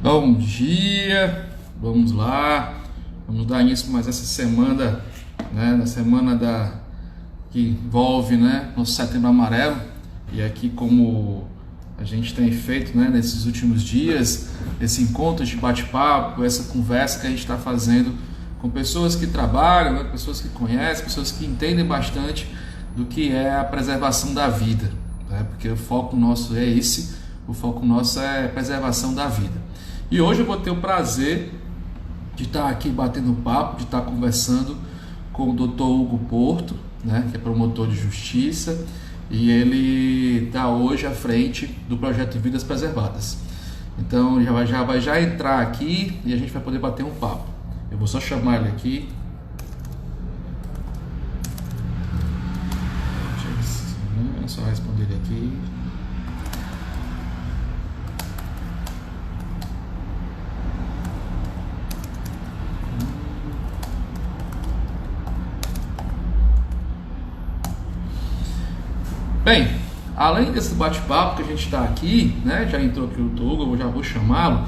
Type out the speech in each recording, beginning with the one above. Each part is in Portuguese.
Bom dia, vamos lá, vamos dar início mais essa semana, na semana que envolve, nosso Setembro Amarelo. E aqui, como a gente tem feito, nesses últimos dias, esse encontro de bate-papo, essa conversa que a gente está fazendo com pessoas que trabalham, pessoas que conhecem, pessoas que entendem bastante do que é a preservação da vida, porque o foco nosso é esse, o foco nosso é a preservação da vida. E hoje eu vou ter o prazer de estar aqui batendo papo, de estar conversando com o Dr. Hugo Porto, que é promotor de justiça, e ele está hoje à frente do projeto Vidas Preservadas. Então vai entrar aqui e a gente vai poder bater um papo. Eu vou só chamar ele aqui. É só responder ele aqui. Bem, além desse bate-papo que a gente está aqui, já entrou aqui o Hugo, eu já vou chamá-lo,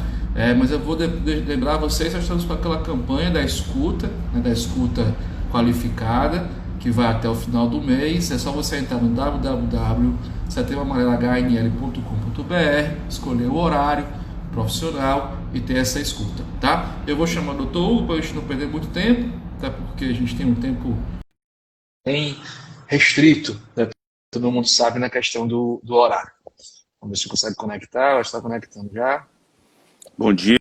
mas eu vou lembrar vocês, nós estamos com aquela campanha da escuta, da escuta qualificada, que vai até o final do mês. É só você entrar no www.setembroamarelahnl.com.br, escolher o horário profissional e ter essa escuta, tá? Eu vou chamar o Dr. Hugo para a gente não perder muito tempo, até porque a gente tem um tempo bem restrito, todo mundo sabe, na questão do horário. Vamos ver se consegue conectar. Ela está conectando já. Bom dia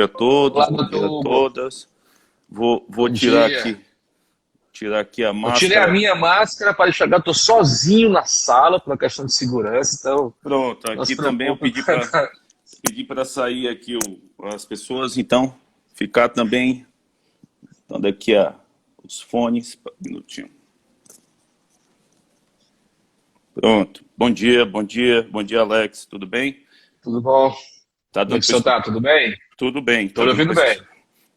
a todos, Olá, bom dia a Hugo. todas. Vou tirar aqui a máscara. Eu tirei a minha máscara para enxergar, estou sozinho na sala por uma questão de segurança, então... Pronto, aqui também eu pedi para sair aqui as pessoas, então ficar também, dando aqui os fones, um minutinho. Pronto. Bom dia, Alex. Tudo bem? Tudo bom. Tá Como é que o senhor está? Tudo bem? Tudo bem. Estou ouvindo bem.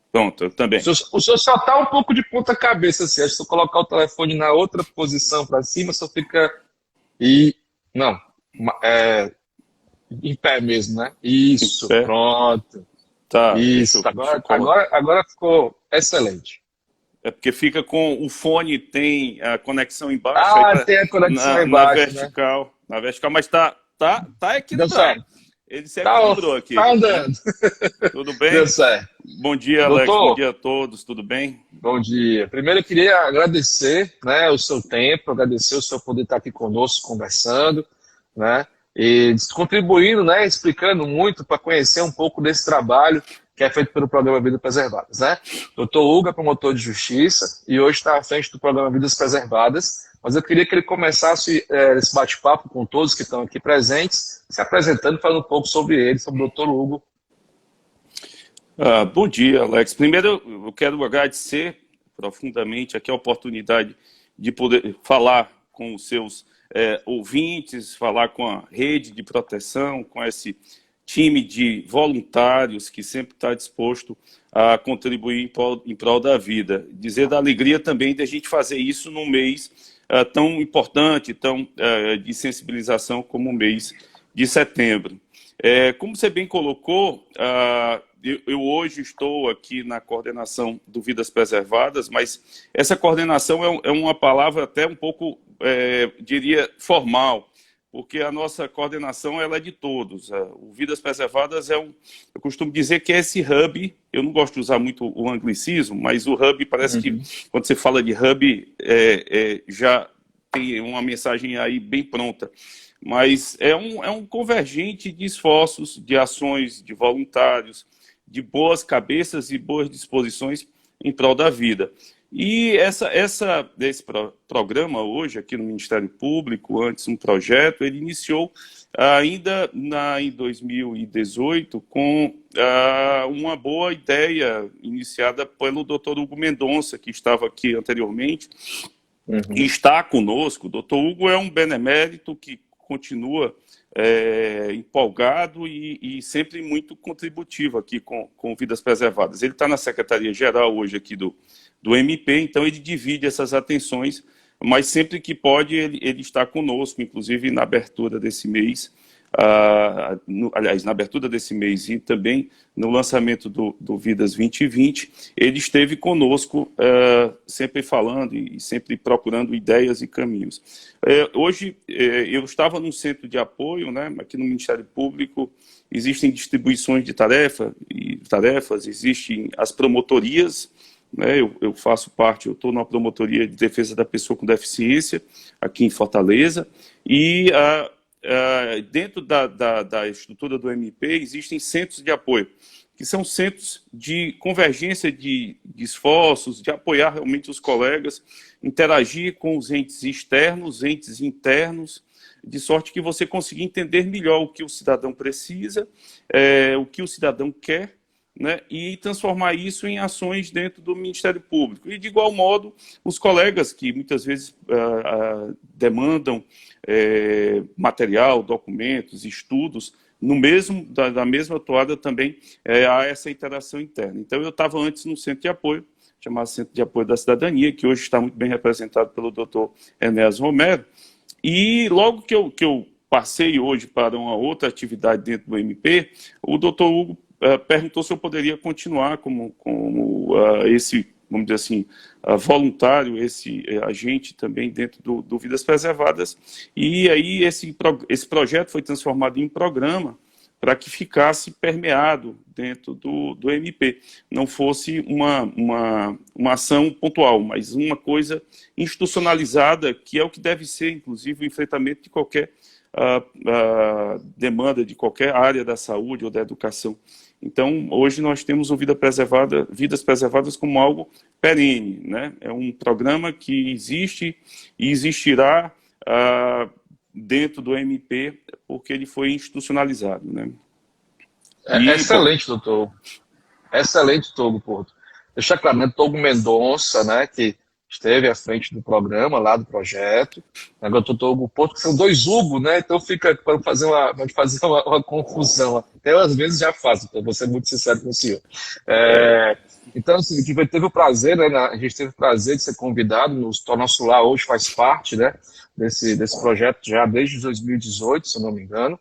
Pronto, eu também. O senhor só está um pouco de ponta cabeça, assim. Acho que se eu colocar o telefone na outra posição para cima, só fica... Não, em pé mesmo, né? Isso, pronto. Tá. Isso, agora ficou excelente. É porque fica com o fone, tem a conexão embaixo. Tem a conexão embaixo, na vertical, mas tá equilibrado. Deu certo. Ele se equilibrou aqui. Tá andando. Tudo bem? Deu certo. Bom dia, Alex. Doutor, bom dia a todos. Tudo bem? Bom dia. Primeiro eu queria agradecer, o seu tempo, agradecer o senhor poder estar aqui conosco conversando, e contribuindo, explicando muito para conhecer um pouco desse trabalho que é feito pelo programa Vidas Preservadas, Dr. Hugo é promotor de justiça e hoje está à frente do programa Vidas Preservadas, mas eu queria que ele começasse esse bate-papo com todos que estão aqui presentes, se apresentando, falando um pouco sobre ele, sobre o Dr. Hugo. Bom dia, Alex. Primeiro, eu quero agradecer profundamente aqui a oportunidade de poder falar com os seus ouvintes, falar com a rede de proteção, com esse time de voluntários que sempre está disposto a contribuir em prol da vida. Dizer da alegria também de a gente fazer isso num mês tão importante, de sensibilização como o mês de setembro. Como você bem colocou, eu hoje estou aqui na coordenação do Vidas Preservadas, mas essa coordenação é uma palavra até um pouco, diria, formal, porque a nossa coordenação ela é de todos. O Vidas Preservadas eu costumo dizer que é esse hub, eu não gosto de usar muito o anglicismo, mas o hub parece que, quando você fala de hub, já tem uma mensagem aí bem pronta. Mas é um convergente de esforços, de ações, de voluntários, de boas cabeças e boas disposições em prol da vida. E esse programa hoje, aqui no Ministério Público, antes um projeto, ele iniciou ainda em 2018 com uma boa ideia iniciada pelo Dr. Hugo Mendonça, que estava aqui anteriormente, e está conosco. O Dr. Hugo é um benemérito que continua empolgado e sempre muito contributivo aqui com Vidas Preservadas. Ele está na Secretaria-Geral hoje aqui do MP, então ele divide essas atenções, mas sempre que pode ele está conosco, inclusive na abertura desse mês, aliás, na abertura desse mês e também no lançamento do Vidas 2020, ele esteve conosco, sempre falando e sempre procurando ideias e caminhos. Hoje, eu estava num centro de apoio, né, aqui no Ministério Público. Existem distribuições de tarefas, existem as promotorias, né, eu faço parte, eu estou na promotoria de defesa da pessoa com deficiência, aqui em Fortaleza, e dentro da estrutura do MP existem centros de apoio, que são centros de convergência de esforços, de apoiar realmente os colegas, interagir com os entes externos, entes internos, de sorte que você consiga entender melhor o que o cidadão precisa, o que o cidadão quer, né, e transformar isso em ações dentro do Ministério Público. E, de igual modo, os colegas que muitas vezes demandam material, documentos, estudos, da mesma toada também há essa interação interna. Então, eu estava antes no Centro de Apoio, chamado Centro de Apoio da Cidadania, que hoje está muito bem representado pelo Dr. Enéas Romero, e logo que eu passei hoje para uma outra atividade dentro do MP, o Dr. Hugo perguntou se eu poderia continuar como esse, vamos dizer assim, voluntário, esse agente também dentro do Vidas Preservadas. E aí esse projeto foi transformado em programa para que ficasse permeado dentro do MP. Não fosse uma ação pontual, mas uma coisa institucionalizada, que é o que deve ser, inclusive, o enfrentamento de qualquer demanda de qualquer área da saúde ou da educação. Então, hoje nós temos o Vidas Preservadas como algo perene, né? É um programa que existe e existirá dentro do MP, porque ele foi institucionalizado, né? Excelente, doutor. Excelente, doutor Porto. Deixar claro, né, Togo Mendonça, né, que esteve à frente do programa, lá do projeto. Agora o doutor Hugo Porto, que são dois Hugo, né? Então fica para fazer uma confusão. Até às vezes já faço, então vou ser muito sincero com o senhor. Então, assim, a gente teve o prazer, né? A gente teve o prazer de ser convidado, o nosso lar hoje faz parte, né, desse projeto já desde 2018, se eu não me engano.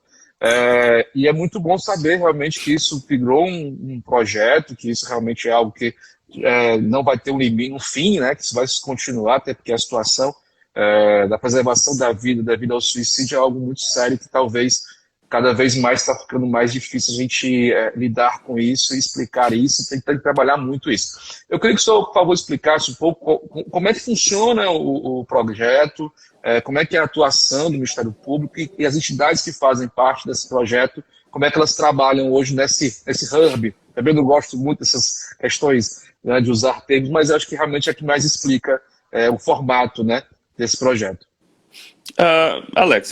E é muito bom saber realmente que isso virou um projeto, que isso realmente é algo que não vai ter um limite, um fim, né? Que isso vai continuar, até porque a situação da preservação da vida ao suicídio é algo muito sério que talvez cada vez mais está ficando mais difícil a gente lidar com isso e explicar isso, e tem que trabalhar muito isso. Eu queria que o senhor, por favor, explicasse um pouco como é que funciona o projeto, como é que é a atuação do Ministério Público e as entidades que fazem parte desse projeto, como é que elas trabalham hoje nesse hub. Também não gosto muito dessas questões, né, de usar termos, mas acho que realmente é que mais explica o formato, né, desse projeto. Alex,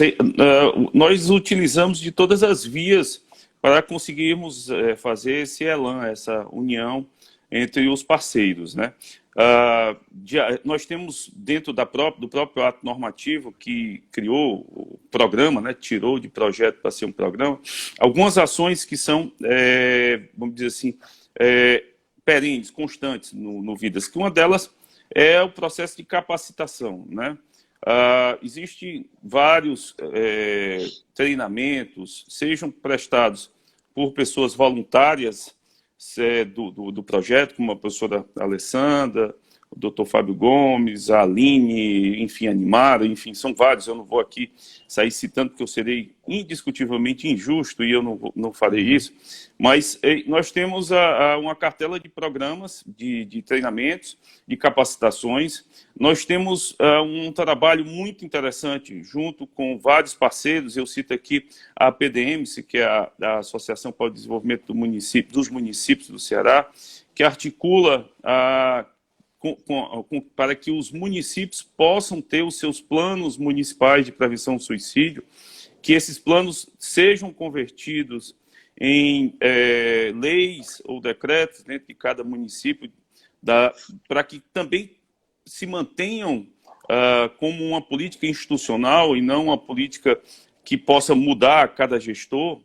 nós utilizamos de todas as vias para conseguirmos fazer esse elan, essa união entre os parceiros, né? Nós temos dentro do próprio ato normativo que criou o programa, né, tirou de projeto para ser um programa, algumas ações que são, vamos dizer assim, perenes, constantes no Vidas, que uma delas é o processo de capacitação, né? Existem vários treinamentos, sejam prestados por pessoas voluntárias do projeto, como a professora Alessandra, o Dr. Fábio Gomes, a Aline, enfim, a Animara, enfim, são vários, eu não vou aqui sair citando porque eu serei indiscutivelmente injusto e eu não farei isso, mas nós temos uma cartela de programas, de treinamentos, de capacitações. Nós temos um trabalho muito interessante junto com vários parceiros, eu cito aqui a PDMC, que é a Associação para o Desenvolvimento dos Municípios do Ceará, que articula para que os municípios possam ter os seus planos municipais de prevenção do suicídio, que esses planos sejam convertidos em leis ou decretos dentro de cada município, para que também se mantenham como uma política institucional e não uma política que possa mudar a cada gestor.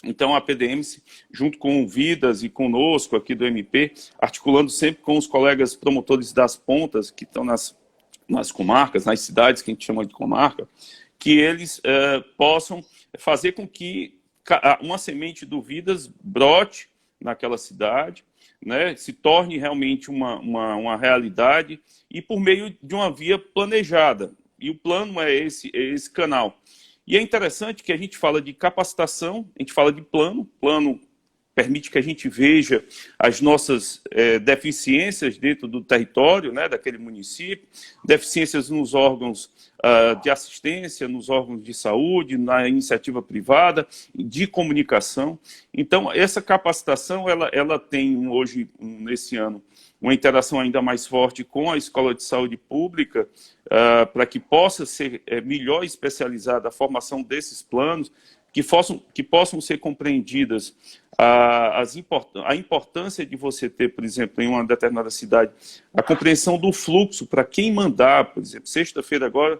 Então, a PDMC, junto com o Vidas e conosco aqui do MP, articulando sempre com os colegas promotores das pontas, que estão nas comarcas, nas cidades que a gente chama de comarca, que eles possam fazer com que uma semente do Vidas brote naquela cidade, né, se torne realmente uma realidade e por meio de uma via planejada. E o plano é esse canal. E é interessante que a gente fala de capacitação, a gente fala de plano permite que a gente veja as nossas deficiências dentro do território, né, daquele município, deficiências nos órgãos de assistência, nos órgãos de saúde, na iniciativa privada, de comunicação. Então, essa capacitação, ela tem hoje, nesse ano, uma interação ainda mais forte com a Escola de Saúde Pública, para que possa ser melhor especializada a formação desses planos, que possam ser compreendidas a importância de você ter, por exemplo, em uma determinada cidade, a compreensão do fluxo para quem mandar. Por exemplo, sexta-feira agora,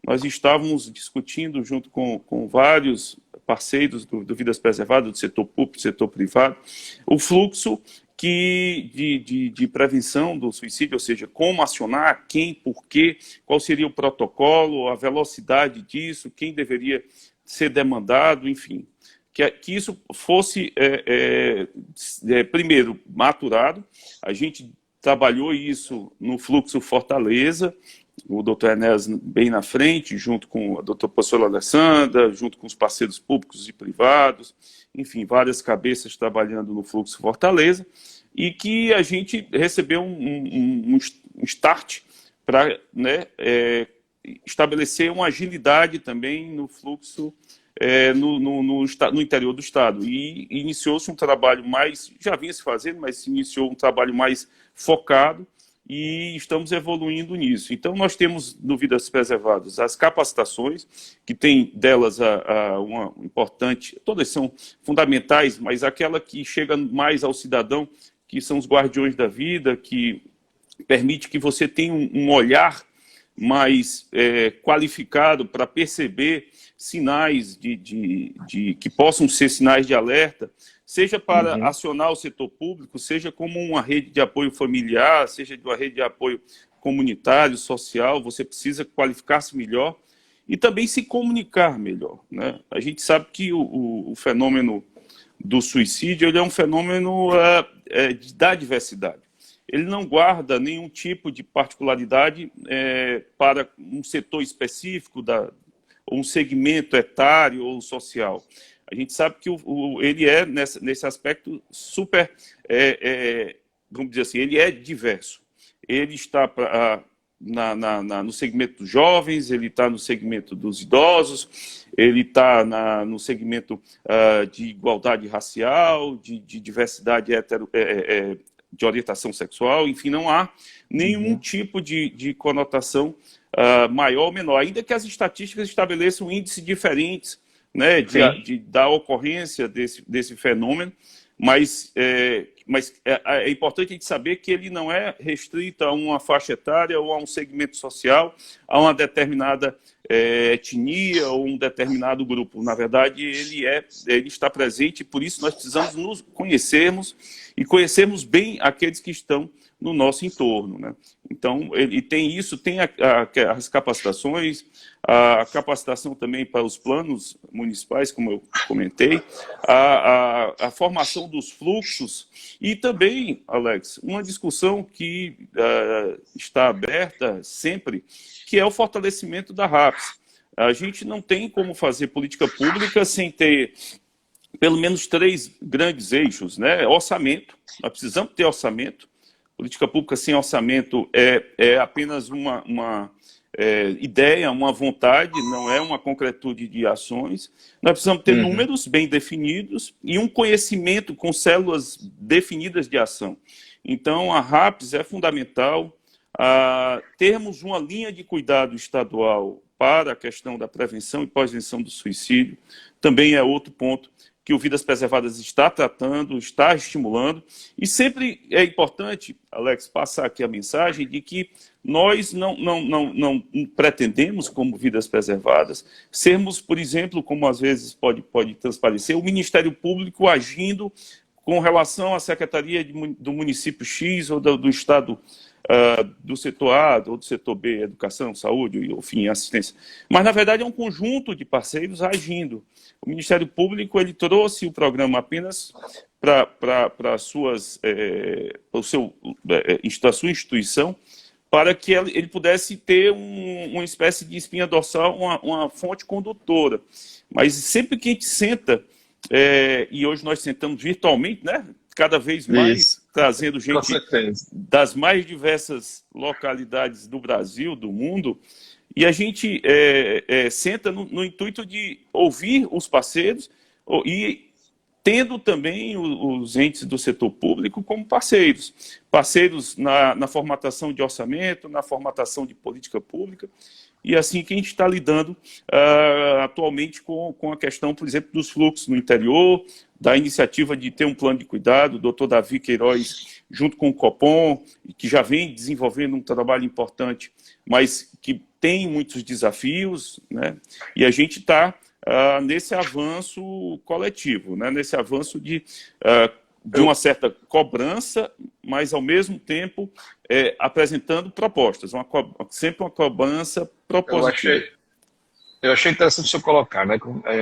nós estávamos discutindo junto com vários parceiros do Vidas Preservadas, do setor público, do setor privado, o fluxo de prevenção do suicídio, ou seja, como acionar, quem, por quê, qual seria o protocolo, a velocidade disso, quem deveria ser demandado, enfim, que isso fosse, primeiro, maturado. A gente trabalhou isso no Fluxo Fortaleza, o doutor Enéas bem na frente, junto com a doutora professora Alessandra, junto com os parceiros públicos e privados, enfim, várias cabeças trabalhando no Fluxo Fortaleza, e que a gente recebeu um start para, né, estabelecer uma agilidade também no fluxo no interior do Estado. E iniciou-se um trabalho mais, já vinha se fazendo, mas se iniciou um trabalho mais focado e estamos evoluindo nisso. Então, nós temos no Vidas Preservadas as capacitações, que tem delas uma importante, todas são fundamentais, mas aquela que chega mais ao cidadão, que são os guardiões da vida, que permite que você tenha um olhar mais qualificado para perceber sinais que possam ser sinais de alerta, seja para acionar o setor público, seja como uma rede de apoio familiar, seja de uma rede de apoio comunitário, social. Você precisa qualificar-se melhor e também se comunicar melhor, né? A gente sabe que o fenômeno do suicídio, ele é um fenômeno da diversidade. Ele não guarda nenhum tipo de particularidade para um setor específico, ou um segmento etário ou social. A gente sabe que ele é, nesse aspecto, super, vamos dizer assim, ele é diverso. Ele está no segmento dos jovens, ele está no segmento dos idosos, ele está no segmento de igualdade racial, de diversidade de orientação sexual, enfim, não há nenhum tipo de conotação maior ou menor, ainda que as estatísticas estabeleçam índices diferentes, né, da ocorrência desse fenômeno, mas é importante a gente saber que ele não é restrito a uma faixa etária ou a um segmento social, a uma determinada etnia ou um determinado grupo. Na verdade, ele está presente, e por isso nós precisamos nos conhecermos e conhecermos bem aqueles que estão no nosso entorno, né? Então, ele tem isso, tem as capacitações, a capacitação também para os planos municipais, como eu comentei, a formação dos fluxos e também, Alex, uma discussão que está aberta sempre, que é o fortalecimento da RAPS. A gente não tem como fazer política pública sem ter pelo menos 3 grandes eixos, né? Orçamento, nós precisamos ter orçamento. Política pública sem orçamento é apenas uma ideia, uma vontade, não é uma concretude de ações. Nós precisamos ter números bem definidos e um conhecimento com células definidas de ação. Então, a RAPS é fundamental. Termos uma linha de cuidado estadual para a questão da prevenção e pós-venção do suicídio também é outro ponto que o Vidas Preservadas está tratando, está estimulando, e sempre é importante, Alex, passar aqui a mensagem de que nós não pretendemos, como Vidas Preservadas, sermos, por exemplo, como às vezes pode transparecer, o Ministério Público agindo com relação à Secretaria do município X ou do Estado do setor A ou do setor B, educação, saúde, enfim, assistência. Mas, na verdade, é um conjunto de parceiros agindo. O Ministério Público ele trouxe o programa apenas para a sua instituição, para que ele pudesse ter uma espécie de espinha dorsal, uma fonte condutora. Mas sempre que a gente senta, e hoje nós sentamos virtualmente, né? Cada vez mais, trazendo gente das mais diversas localidades do Brasil, do mundo, e a gente senta no intuito de ouvir os parceiros e tendo também os entes do setor público como parceiros. Parceiros na formatação de orçamento, na formatação de política pública, e assim que a gente está lidando atualmente com a questão, por exemplo, dos fluxos no interior, da iniciativa de ter um plano de cuidado, o doutor Davi Queiroz, junto com o Copom, que já vem desenvolvendo um trabalho importante, mas que tem muitos desafios, né? E a gente está nesse avanço coletivo, né? Nesse avanço de uma certa cobrança, mas, ao mesmo tempo, apresentando propostas, sempre uma cobrança propositiva. Eu achei interessante o senhor colocar, né?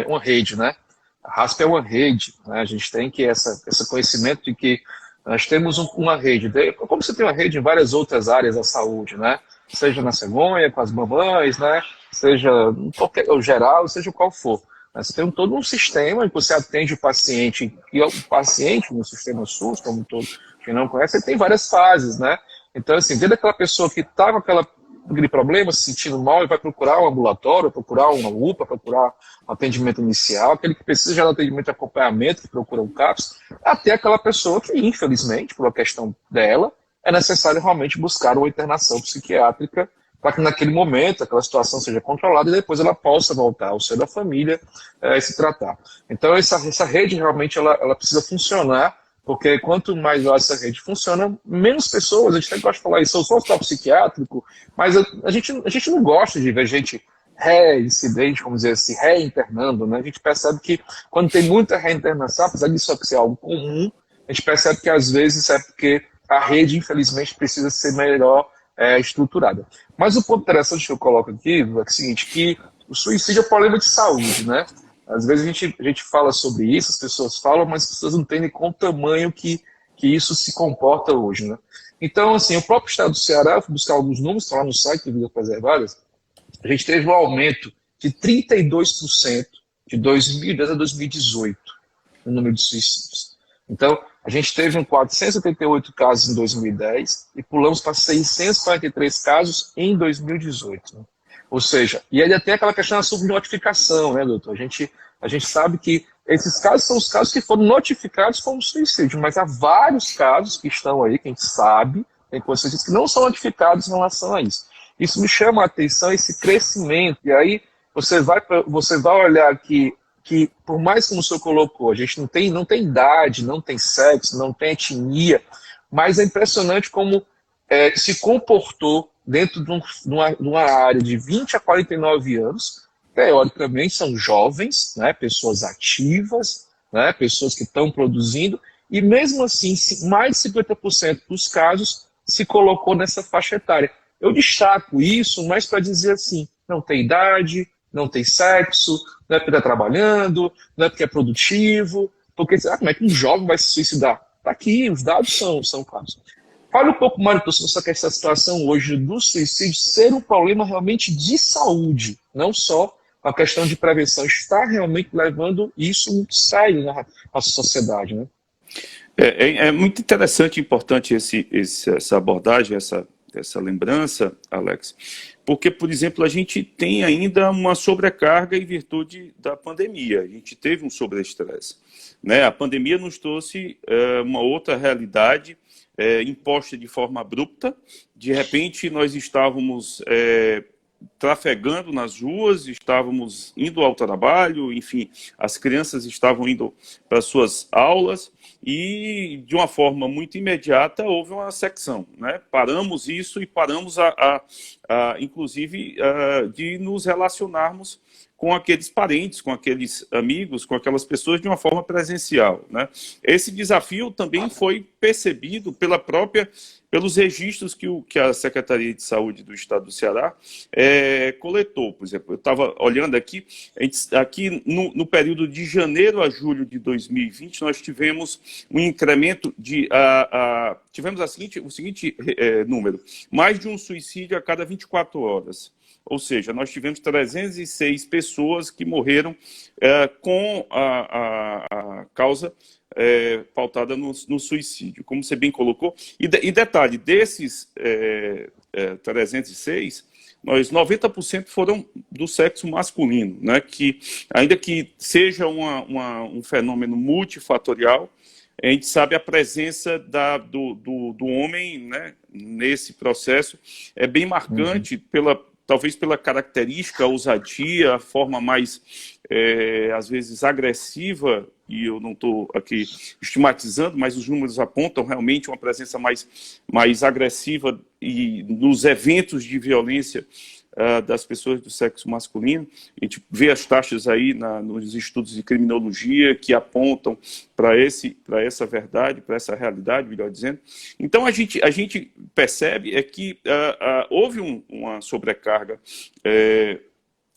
Uma rede, né? A RASP é uma rede, né? A gente tem que esse conhecimento de que nós temos uma rede, como você tem uma rede em várias outras áreas da saúde, né? Seja na cegonha, com as mamães, né? Seja em qualquer geral, seja qual for. Você tem todo um sistema que você atende o paciente, e o paciente no sistema SUS, como todo quem não conhece, ele tem várias fases, né? Então, assim, desde aquela pessoa que está com aquele problema, se sentindo mal, ele vai procurar um ambulatório, procurar uma UPA, procurar um atendimento inicial, aquele que precisa já de atendimento de acompanhamento, que procura um CAPS, até aquela pessoa que, infelizmente, por uma questão dela, é necessário realmente buscar uma internação psiquiátrica para que naquele momento aquela situação seja controlada e depois ela possa voltar ao seio da família e se tratar. Então essa rede realmente ela precisa funcionar, porque quanto mais essa rede funciona, menos pessoas, a gente sempre gosta de falar isso, eu sou hospital psiquiátrico, mas a gente não gosta de ver gente reincidente, vamos dizer assim, reinternando, né? A gente percebe que quando tem muita reinternação, apesar disso ser algo comum, a gente percebe que às vezes é porque a rede, infelizmente, precisa ser melhor estruturada. Mas o ponto interessante que eu coloco aqui é o seguinte, que o suicídio é um problema de saúde, né? Às vezes a gente fala sobre isso, as pessoas falam, mas as pessoas não entendem com o tamanho que isso se comporta hoje, né? Então, assim, o próprio estado do Ceará, eu fui buscar alguns números, está lá no site do Vidas Preservadas, a gente teve um aumento de 32% de 2010 a 2018 no número de suicídios. Então, a gente teve 478 casos em 2010 e pulamos para 643 casos em 2018. Né? Ou seja, e ainda tem aquela questão da subnotificação, né, doutor? A gente sabe que esses casos são os casos que foram notificados como suicídio, mas há vários casos que estão aí, que a gente sabe, tem coisas que não são notificados em relação a isso. Isso me chama a atenção, esse crescimento. E aí você vai olhar que por mais como o senhor colocou, a gente não tem idade, não tem sexo, não tem etnia, mas é impressionante como se comportou dentro de uma área de 20 a 49 anos, teoricamente são jovens, né, pessoas ativas, né, pessoas que estão produzindo, e mesmo assim, mais de 50% dos casos se colocou nessa faixa etária. Eu destaco isso, mas para dizer assim, não tem idade, não tem sexo, não é porque está trabalhando, não é porque é produtivo, porque como é que um jovem vai se suicidar? Está aqui, os dados são claros. Fale um pouco mais sobre essa situação hoje do suicídio ser um problema realmente de saúde, não só a questão de prevenção, está realmente levando isso muito sério na nossa sociedade, né? É muito interessante e importante essa abordagem, essa lembrança, Alex, porque, por exemplo, a gente tem ainda uma sobrecarga em virtude da pandemia. A gente teve um sobreestresse, né? A pandemia nos trouxe uma outra realidade imposta de forma abrupta. De repente, nós estávamos trafegando nas ruas, estávamos indo ao trabalho, enfim, as crianças estavam indo para suas aulas e, de uma forma muito imediata, houve uma secção, né? Paramos isso e paramos, inclusive, de nos relacionarmos com aqueles parentes, com aqueles amigos, com aquelas pessoas de uma forma presencial, né? Esse desafio também foi percebido pelos registros que a Secretaria de Saúde do Estado do Ceará coletou. Por exemplo, eu estava olhando aqui, no período de janeiro a julho de 2020, nós tivemos um incremento tivemos o seguinte número: mais de um suicídio a cada 24 horas. Ou seja, nós tivemos 306 pessoas que morreram com a causa pautada no suicídio, como você bem colocou. E detalhe, desses 306, 90% foram do sexo masculino, né? Que, ainda que seja um fenômeno multifatorial, a gente sabe a presença do homem, né, nesse processo é bem marcante, talvez pela característica, a ousadia, a forma mais, às vezes, agressiva, e eu não estou aqui estigmatizando, mas os números apontam realmente uma presença mais agressiva e nos eventos de violência das pessoas do sexo masculino. A gente vê as taxas aí nos estudos de criminologia que apontam para essa verdade, para essa realidade, melhor dizendo. Então, a gente percebe que houve uma sobrecarga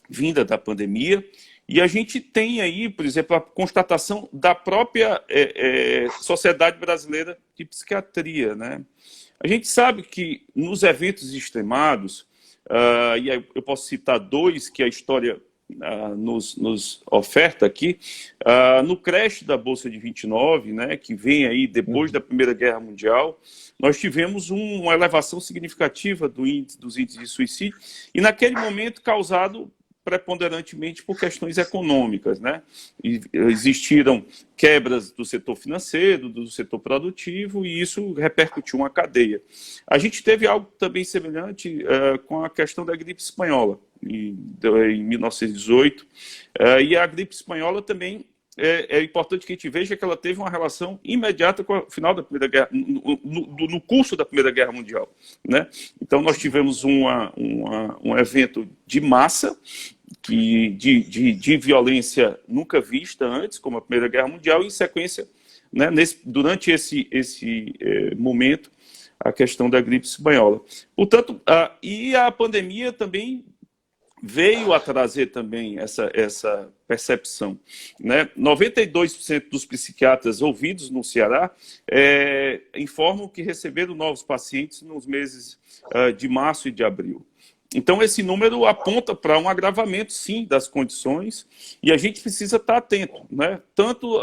vinda da pandemia, e a gente tem aí, por exemplo, a constatação da própria Sociedade Brasileira de Psiquiatria, né? A gente sabe que nos eventos extremados, e aí eu posso citar dois que a história nos oferta aqui, no crash da Bolsa de 29, né, que vem aí depois da Primeira Guerra Mundial, nós tivemos uma elevação significativa dos índices de suicídio, e naquele momento causado preponderantemente por questões econômicas, né? E existiram quebras do setor financeiro, do setor produtivo, e isso repercutiu uma cadeia. A gente teve algo também semelhante com a questão da gripe espanhola, em 1918, e a gripe espanhola também é importante que a gente veja que ela teve uma relação imediata com o final da Primeira Guerra, no curso da Primeira Guerra Mundial, né? Então, nós tivemos um evento de massa, de violência nunca vista antes, como a Primeira Guerra Mundial, e em sequência, né, durante esse momento, a questão da gripe espanhola. Portanto, e a pandemia também veio a trazer também essa percepção, né? 92% dos psiquiatras ouvidos no Ceará informam que receberam novos pacientes nos meses de março e de abril. Então, esse número aponta para um agravamento, sim, das condições, e a gente precisa estar atento, né? Tanto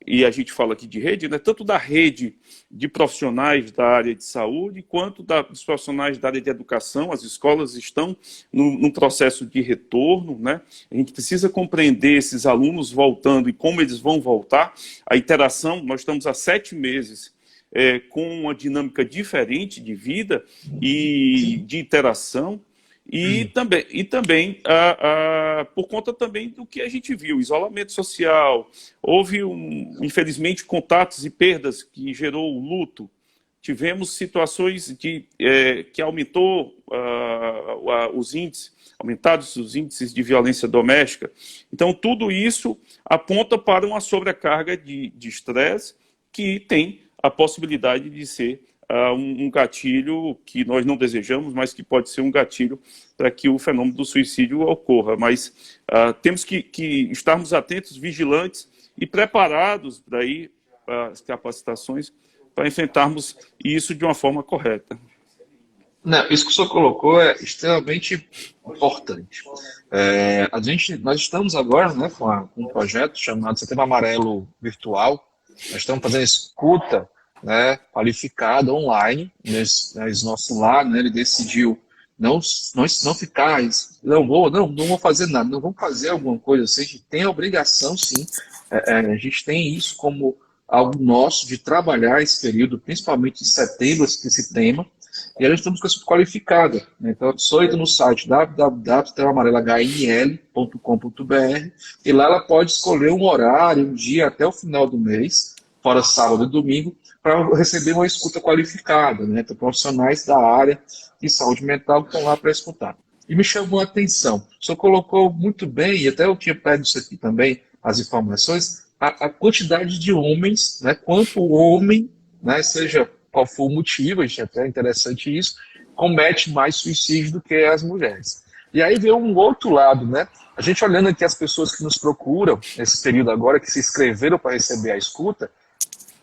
e a gente fala aqui de rede, né? Tanto da rede de profissionais da área de saúde, quanto dos profissionais da área de educação. As escolas estão num processo de retorno, né? A gente precisa compreender esses alunos voltando e como eles vão voltar. A interação, nós estamos há 7 meses com uma dinâmica diferente de vida e de interação, e também por conta também do que a gente viu, isolamento social, houve, infelizmente, contatos e perdas que gerou o luto, tivemos situações que aumentou aumentados os índices de violência doméstica. Então, tudo isso aponta para uma sobrecarga de estresse que tem a possibilidade de ser um gatilho que nós não desejamos, mas que pode ser um gatilho para que o fenômeno do suicídio ocorra. Mas temos que estarmos atentos, vigilantes e preparados para as capacitações para enfrentarmos isso de uma forma correta. Não, isso que o senhor colocou é extremamente importante. Nós estamos agora, né, com um projeto chamado Setembro Amarelo Virtual. Nós estamos fazendo escuta, né, qualificada online. Nosso lar, né, ele decidiu não ficar, não vou fazer nada, não vamos fazer alguma coisa assim. A gente tem a obrigação, sim, a gente tem isso como algo nosso de trabalhar esse período, principalmente em setembro, esse tema, e nós estamos com isso qualificada, né? Então, a pessoa entra no site www.setembroamarelahinl.com.br e lá ela pode escolher um horário, um dia até o final do mês, fora sábado e domingo, para receber uma escuta qualificada, né? Então, profissionais da área de saúde mental que estão lá para escutar. e me chamou a atenção. O senhor colocou muito bem, e até eu tinha pego isso aqui também, as informações, a quantidade de homens, né, quanto o homem, né, seja qual for o motivo, acho até interessante isso, comete mais suicídio do que as mulheres. E aí veio um outro lado, né? A gente olhando aqui as pessoas que nos procuram nesse período agora, que se inscreveram para receber a escuta,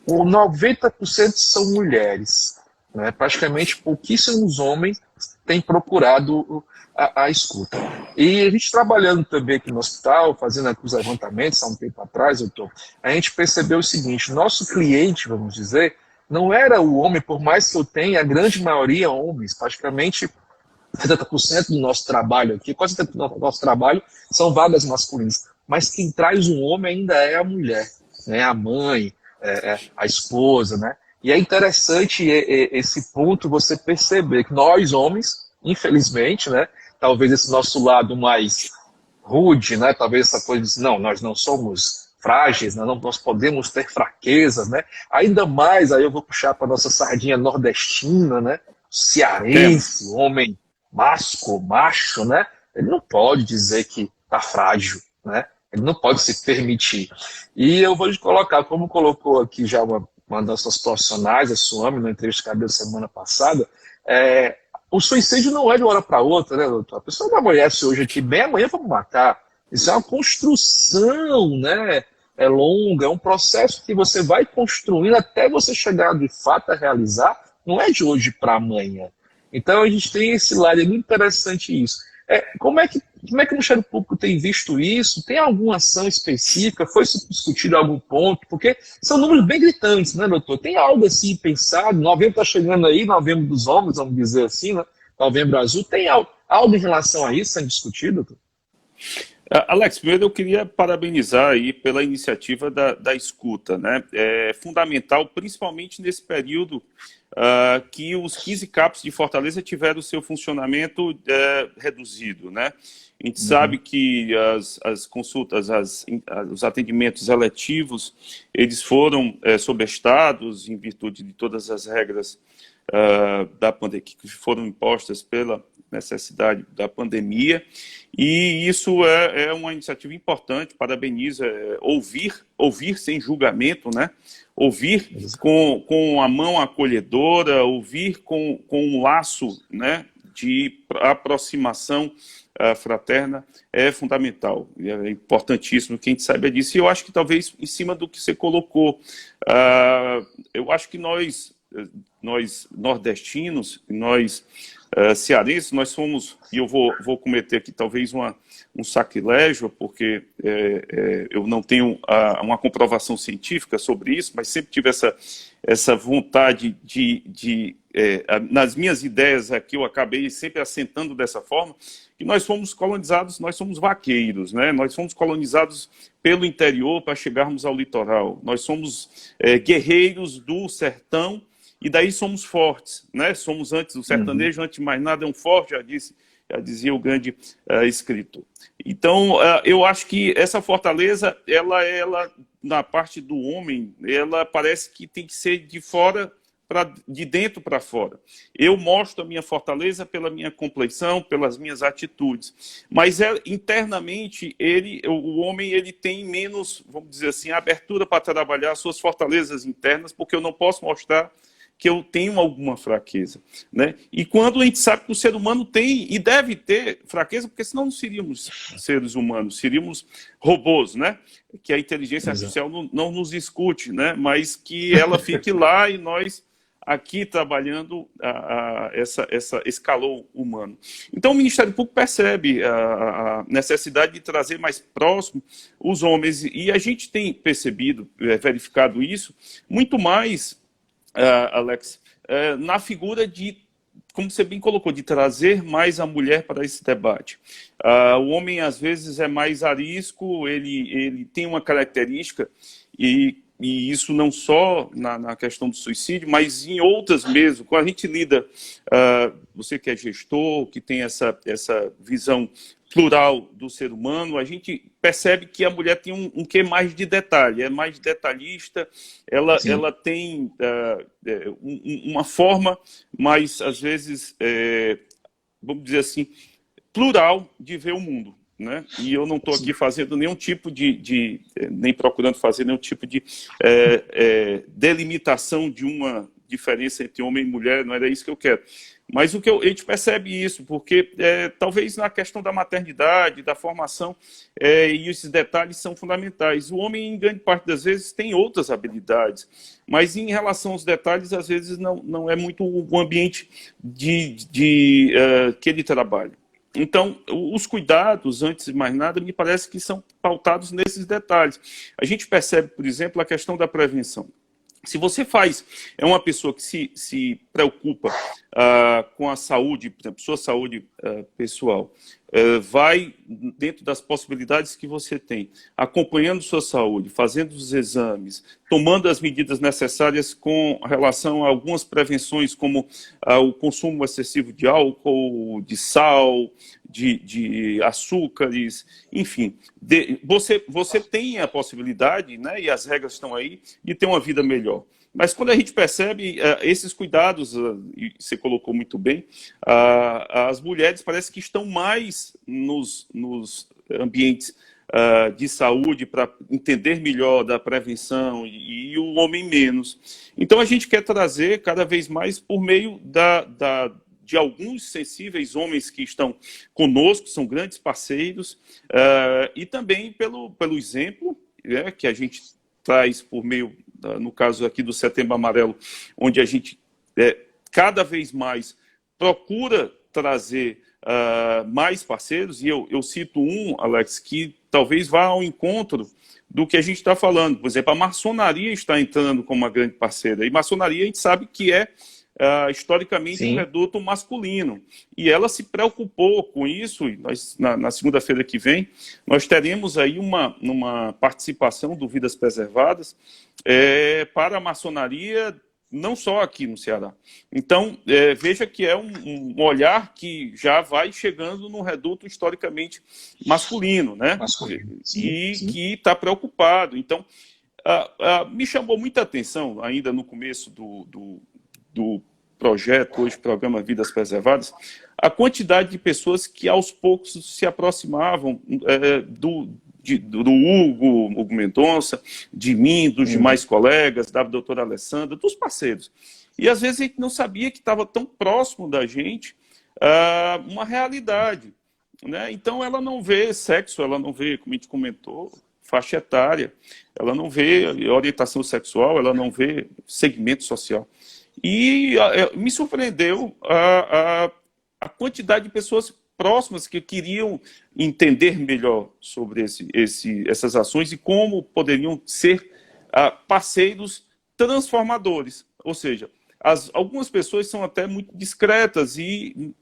o 90% são mulheres, né? Praticamente pouquíssimos homens têm procurado a escuta. E a gente trabalhando também aqui no hospital, fazendo aqui os levantamentos há um tempo atrás, doutor, a gente percebeu o seguinte: nosso cliente, vamos dizer, não era o homem, por mais que eu tenha, a grande maioria homens, praticamente 70% do nosso trabalho aqui, quase 70% do nosso trabalho são vagas masculinas. Mas quem traz um homem ainda é a mulher, né? A mãe, a esposa, né? E é interessante esse ponto você perceber que nós, homens, infelizmente, né? Talvez esse nosso lado mais rude, né? Talvez essa coisa de, não, nós não somos frágeis, né? Nós podemos ter fraquezas, né? Ainda mais, aí eu vou puxar para nossa sardinha nordestina, né? Cearense, homem macho, né? Ele não pode dizer que está frágil, né? Ele não pode se permitir. E eu vou te colocar, como colocou aqui já uma das suas profissionais, a Suami, na entrevista que deu semana passada, o suicídio não é de uma hora para outra, né, doutor? A pessoa não amanhece hoje aqui, bem amanhã vamos matar. Isso é uma construção, né? É longa, é um processo que você vai construindo até você chegar de fato a realizar, não é de hoje para amanhã. Então a gente tem esse lado, é muito interessante isso. Como é que o Ministério Público tem visto isso? Tem alguma ação específica? Foi discutido em algum ponto? Porque são números bem gritantes, né, doutor? Tem algo assim pensado? Novembro está chegando aí, novembro dos homens, vamos dizer assim, né? Novembro azul. Tem algo em relação a isso sendo discutido, doutor? Alex, primeiro eu queria parabenizar aí pela iniciativa da escuta, né? É fundamental, principalmente nesse período que os 15 CAPs de Fortaleza tiveram o seu funcionamento reduzido, né? A gente sabe que as consultas, os atendimentos eletivos, eles foram sobrestados em virtude de todas as regras da pandemia, que foram impostas pela necessidade da pandemia, e isso é uma iniciativa importante. Parabenizo, ouvir sem julgamento, né? Ouvir com a mão acolhedora, ouvir com um laço, né, de aproximação fraterna é fundamental, é importantíssimo que a gente saiba disso. E eu acho que talvez em cima do que você colocou, eu acho que nós nordestinos, nós cearenses, nós somos, e eu vou cometer aqui talvez um sacrilégio, porque eu não tenho uma comprovação científica sobre isso, mas sempre tive essa vontade nas minhas ideias aqui, eu acabei sempre assentando dessa forma, que nós fomos colonizados, nós somos vaqueiros, né? Nós fomos colonizados pelo interior para chegarmos ao litoral, nós somos guerreiros do sertão, e daí somos fortes, né? Somos antes do sertanejo, antes de mais nada, é um forte, já dizia o grande escritor. Então, eu acho que essa fortaleza, ela na parte do homem, ela parece que tem que ser de dentro para fora. Eu mostro a minha fortaleza pela minha compleição, pelas minhas atitudes. Mas internamente, o homem ele tem menos, vamos dizer assim, abertura para trabalhar as suas fortalezas internas, porque eu não posso mostrar que eu tenho alguma fraqueza, né? E quando a gente sabe que o ser humano tem e deve ter fraqueza, porque senão não seríamos seres humanos, seríamos robôs, né? Que a inteligência artificial não nos discute, né? Mas que ela fique lá e nós aqui trabalhando esse calor humano. Então o Ministério Público percebe a necessidade de trazer mais próximo os homens, e a gente tem percebido, verificado isso, muito mais, Alex, na figura de, como você bem colocou, de trazer mais a mulher para esse debate. O homem, às vezes, é mais arisco, ele tem uma característica, e isso não só na questão do suicídio, mas em outras mesmo. Quando a gente lida, você que é gestor, que tem essa visão plural do ser humano, a gente percebe que a mulher tem um quê mais de detalhe, é mais detalhista, ela tem uma forma mais, às vezes, vamos dizer assim, plural de ver o mundo, né? E eu não estou aqui fazendo nenhum tipo nem procurando fazer nenhum tipo de delimitação de uma diferença entre homem e mulher, não era isso que eu quero. Mas a gente percebe isso, porque talvez na questão da maternidade, da formação, e esses detalhes são fundamentais. O homem, em grande parte das vezes, tem outras habilidades, mas em relação aos detalhes, às vezes não é muito o ambiente que ele trabalha. Então, os cuidados, antes de mais nada, me parece que são pautados nesses detalhes. A gente percebe, por exemplo, a questão da prevenção. Se você é uma pessoa que se preocupa com a saúde, por exemplo, sua saúde pessoal, vai dentro das possibilidades que você tem, acompanhando sua saúde, fazendo os exames, tomando as medidas necessárias com relação a algumas prevenções, como o consumo excessivo de álcool, de sal, de açúcares, enfim. Você tem a possibilidade, né, e as regras estão aí, de ter uma vida melhor. Mas quando a gente percebe esses cuidados, e você colocou muito bem, as mulheres parece que estão mais nos ambientes de saúde para entender melhor da prevenção e o homem menos. Então a gente quer trazer cada vez mais por meio de alguns sensíveis homens que estão conosco, são grandes parceiros, e também pelo exemplo, né, que a gente traz por meio, no caso aqui do Setembro Amarelo, onde a gente cada vez mais procura trazer mais parceiros, e eu cito Alex, que talvez vá ao encontro do que a gente está falando. Por exemplo, a maçonaria está entrando como uma grande parceira, e maçonaria a gente sabe que historicamente um reduto masculino, e ela se preocupou com isso, e nós, na segunda-feira que vem, nós teremos aí uma participação do Vidas Preservadas para a maçonaria, não só aqui no Ceará. Então, veja que é um olhar que já vai chegando no reduto historicamente masculino, né? Masculino. E que está preocupado. Então, me chamou muita atenção, ainda no começo do projeto, hoje programa Vidas Preservadas, a quantidade de pessoas que aos poucos se aproximavam do Hugo Mendonça, de mim, dos demais colegas, da doutora Alessandra, dos parceiros. E às vezes a gente não sabia que estava tão próximo da gente uma realidade, né? Então ela não vê sexo, ela não vê, como a gente comentou, faixa etária, ela não vê orientação sexual, ela não vê segmento social. E me surpreendeu a quantidade de pessoas próximas que queriam entender melhor sobre essas ações e como poderiam ser parceiros transformadores. Ou seja, algumas pessoas são até muito discretas e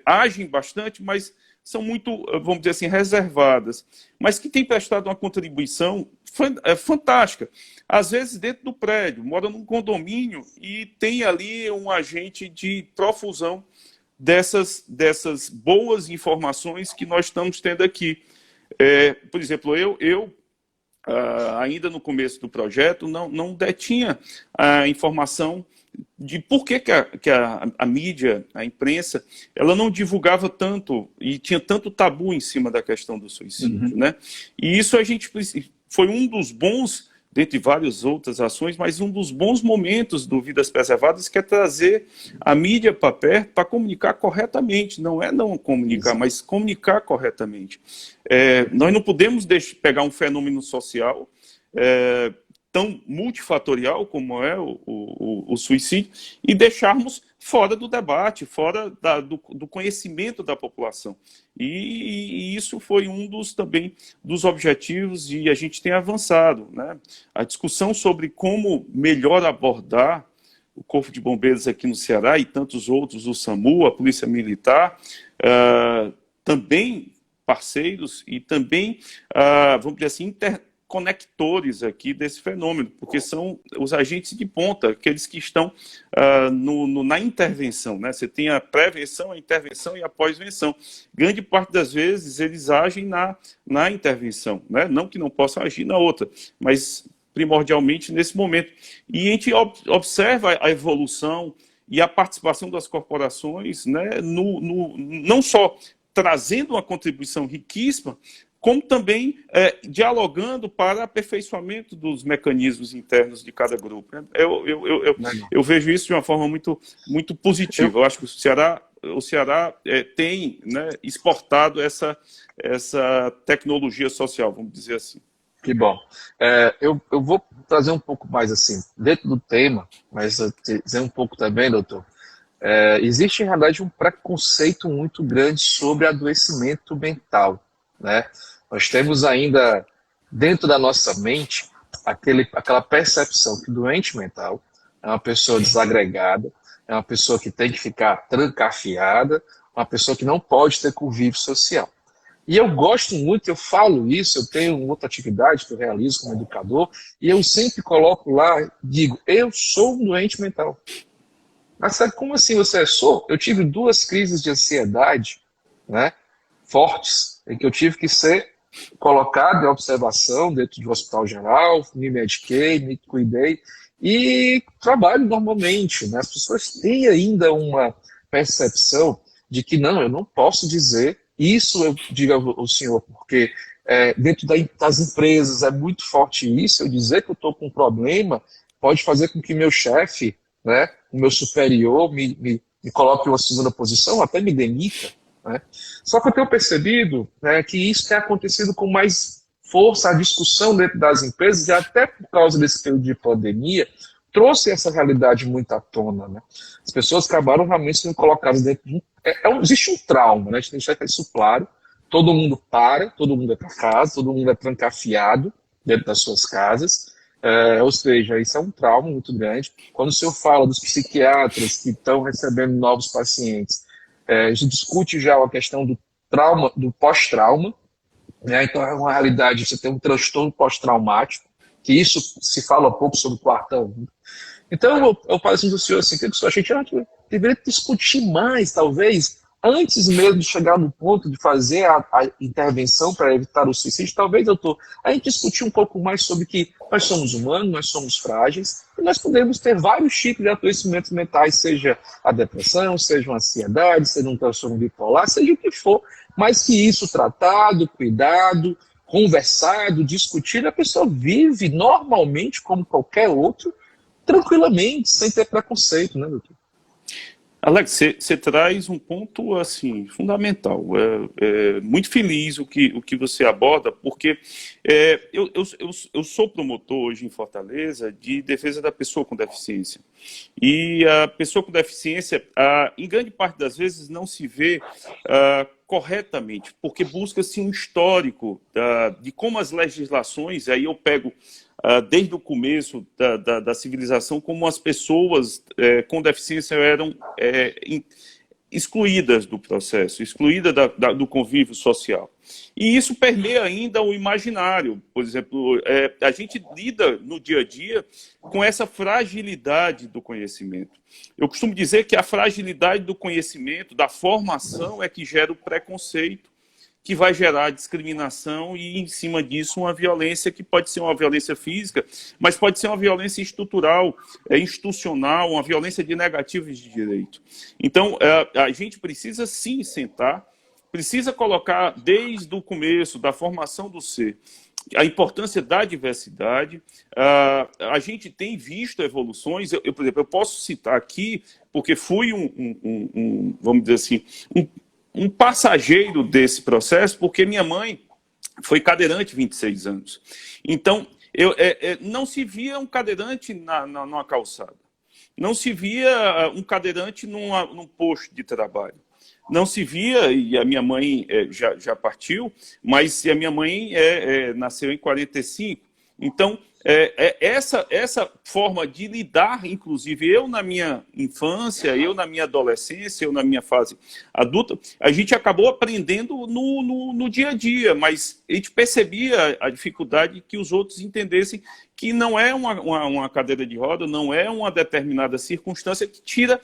agem bastante, mas são muito, vamos dizer assim, reservadas, mas que têm prestado uma contribuição fantástica. Às vezes dentro do prédio, mora num condomínio e tem ali um agente de profusão dessas boas informações que nós estamos tendo aqui. Por exemplo, eu ainda no começo do projeto, não detinha a informação de por que a mídia, a imprensa, ela não divulgava tanto e tinha tanto tabu em cima da questão do suicídio, né? E isso foi um dos bons, dentre várias outras ações, mas um dos bons momentos do Vidas Preservadas, que é trazer a mídia para perto para comunicar corretamente. Não é não comunicar, mas comunicar corretamente. Nós não podemos pegar um fenômeno social tão multifatorial como é o suicídio e deixarmos fora do debate, fora do conhecimento da população. E isso foi também dos objetivos, e a gente tem avançado, né? A discussão sobre como melhor abordar o Corpo de Bombeiros aqui no Ceará e tantos outros, o SAMU, a Polícia Militar, também parceiros e também, vamos dizer assim, conectores aqui desse fenômeno, porque são os agentes de ponta, aqueles que estão na intervenção, né? Você tem a prevenção, a intervenção e a pós-venção. Grande parte das vezes eles agem na intervenção, né? Não que não possam agir na outra, mas primordialmente nesse momento. E a gente observa a evolução e a participação das corporações, né? Não só trazendo uma contribuição riquíssima, como também dialogando para aperfeiçoamento dos mecanismos internos de cada grupo. Eu vejo isso de uma forma muito, muito positiva. Eu acho que o Ceará tem, né, exportado essa tecnologia social, vamos dizer assim. Que bom. Eu vou trazer um pouco mais assim, dentro do tema, mas dizer um pouco também, doutor. Existe, em realidade, um preconceito muito grande sobre adoecimento mental, né? Nós temos ainda, dentro da nossa mente, aquela percepção que o doente mental é uma pessoa desagregada, é uma pessoa que tem que ficar trancafiada, uma pessoa que não pode ter convívio social. E eu gosto muito, eu falo isso, eu tenho outra atividade que eu realizo como educador, e eu sempre coloco lá, digo, eu sou um doente mental. Mas sabe como assim você sou? Eu tive 2 crises de ansiedade, né, fortes, em que eu tive que ser colocado em observação dentro do hospital geral, me mediquei, me cuidei, e trabalho normalmente, né? As pessoas têm ainda uma percepção de que não, eu não posso dizer isso, eu digo ao senhor, porque dentro das empresas é muito forte isso, eu dizer que eu estou com um problema pode fazer com que meu chefe, né, o meu superior me coloque em uma segunda posição, até me demita, né? Só que eu tenho percebido, né, que isso tem acontecido com mais força, a discussão dentro das empresas, e até por causa desse período de pandemia, trouxe essa realidade muito à tona, né? As pessoas acabaram realmente sendo colocadas dentro de existe um trauma, né? A gente tem que deixar isso claro. Todo mundo para, todo mundo é para casa, todo mundo é trancafiado dentro das suas casas. Ou seja, isso é um trauma muito grande. Quando o senhor fala dos psiquiatras que estão recebendo novos pacientes, a gente discute já a questão do trauma, do pós-trauma, né? Então é uma realidade, você tem um transtorno pós-traumático, que isso se fala pouco sobre o quartão. Então eu falo assim do senhor, assim, que a gente deveria discutir mais, talvez, antes mesmo de chegar no ponto de fazer a intervenção para evitar o suicídio, talvez, doutor, a gente discutir um pouco mais sobre que nós somos humanos, nós somos frágeis, e nós podemos ter vários tipos de adoecimentos mentais, seja a depressão, seja uma ansiedade, seja um transtorno bipolar, seja o que for, mas que isso tratado, cuidado, conversado, discutido, a pessoa vive normalmente como qualquer outro, tranquilamente, sem ter preconceito, né, doutor? Alex, você traz um ponto assim fundamental. Muito feliz o que você aborda, porque eu sou promotor hoje em Fortaleza de defesa da pessoa com deficiência. E a pessoa com deficiência, em grande parte das vezes, não se vê corretamente, porque busca-se um histórico de como as legislações, aí eu pego desde o começo da civilização, como as pessoas com deficiência eram excluídas do processo, excluídas do convívio social. E isso permeia ainda o imaginário. Por exemplo, a gente lida no dia a dia com essa fragilidade do conhecimento. Eu costumo dizer que a fragilidade do conhecimento, da formação, é que gera o preconceito, que vai gerar discriminação e, em cima disso, uma violência que pode ser uma violência física, mas pode ser uma violência estrutural, institucional, uma violência de negativos de direito. Então, a gente precisa, sim, sentar, precisa colocar, desde o começo da formação do ser, a importância da diversidade. A gente tem visto evoluções. Por exemplo, eu posso citar aqui, porque fui vamos dizer assim, um passageiro desse processo, porque minha mãe foi cadeirante 26 anos. Então, não se via um cadeirante numa calçada. Não se via um cadeirante num posto de trabalho. Não se via, e a minha mãe já partiu, mas a minha mãe nasceu em 45. Então, essa forma de lidar, inclusive eu na minha infância, eu na minha adolescência, eu na minha fase adulta, a gente acabou aprendendo no dia a dia, mas a gente percebia a dificuldade que os outros entendessem que não é uma cadeira de roda, não é uma determinada circunstância que tira